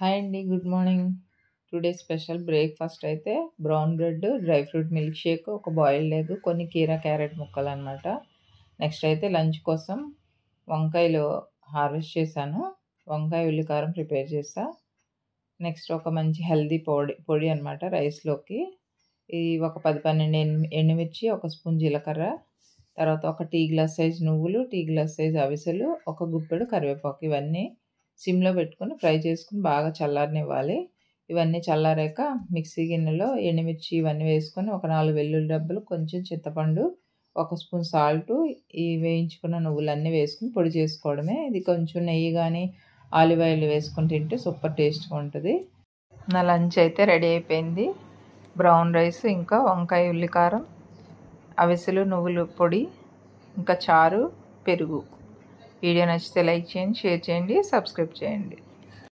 Hi అండి. Good morning. Today special breakfast అయితే brown bread, dry fruit milk shake, ఒక boiled egg, కొన్ని కీరా క్యారెట్ ముక్కలనమాట. నెక్స్ట్ అయితే లంచ్ కోసం వంకాయలు హార్వెస్ట్ చేశాను. వంకాయ ఉల్లికారం ప్రిపేర్ చేశా. నెక్స్ట్ ఒక మంచి హెల్తీ పొడి అనమాట రైస్‌లోకి. ఇది ఒక 10, 12 ఎండుమిర్చి, ఒక స్పూన్ జీలకర్ర, తర్వాత ఒక టీ గ్లాస్ సైజ్ నువ్వులు, టీ గ్లాస్ సైజ్ అవిసెలు, ఒక గుప్పెడు కరివేపాకు ఇవన్నీ సిమ్‌లో పెట్టుకొని ఫ్రై చేసుకొని బాగా చల్లారనివ్వాలి. ఇవన్నీ చల్లారాక మిక్సీ గిన్నెలో ఎండుమిర్చి ఇవన్నీ వేసుకొని ఒక 4 వెల్లుల్లి రెబ్బలు, కొంచెం చింతపండు, ఒక స్పూన్ సాల్టు, ఈ వేయించుకున్న నువ్వులన్నీ వేసుకొని పొడి చేసుకోవడమే. ఇది కొంచెం నెయ్యి గానీ, ఆలివ్ ఆయిల్ వేసుకొని తింటే సూపర్ టేస్ట్‌గా ఉంటది. నా లంచ్ అయితే రెడీ అయిపోయింది. బ్రౌన్ రైస్, ఇంకా వంకాయ ఉల్లికారం, అవిసెలు, నువ్వుల పొడి, ఇంకా చారు, పెరుగు. వీడియో నచ్చితే లైక్ చేయండి, షేర్ చేయండి, సబ్స్క్రైబ్ చేయండి.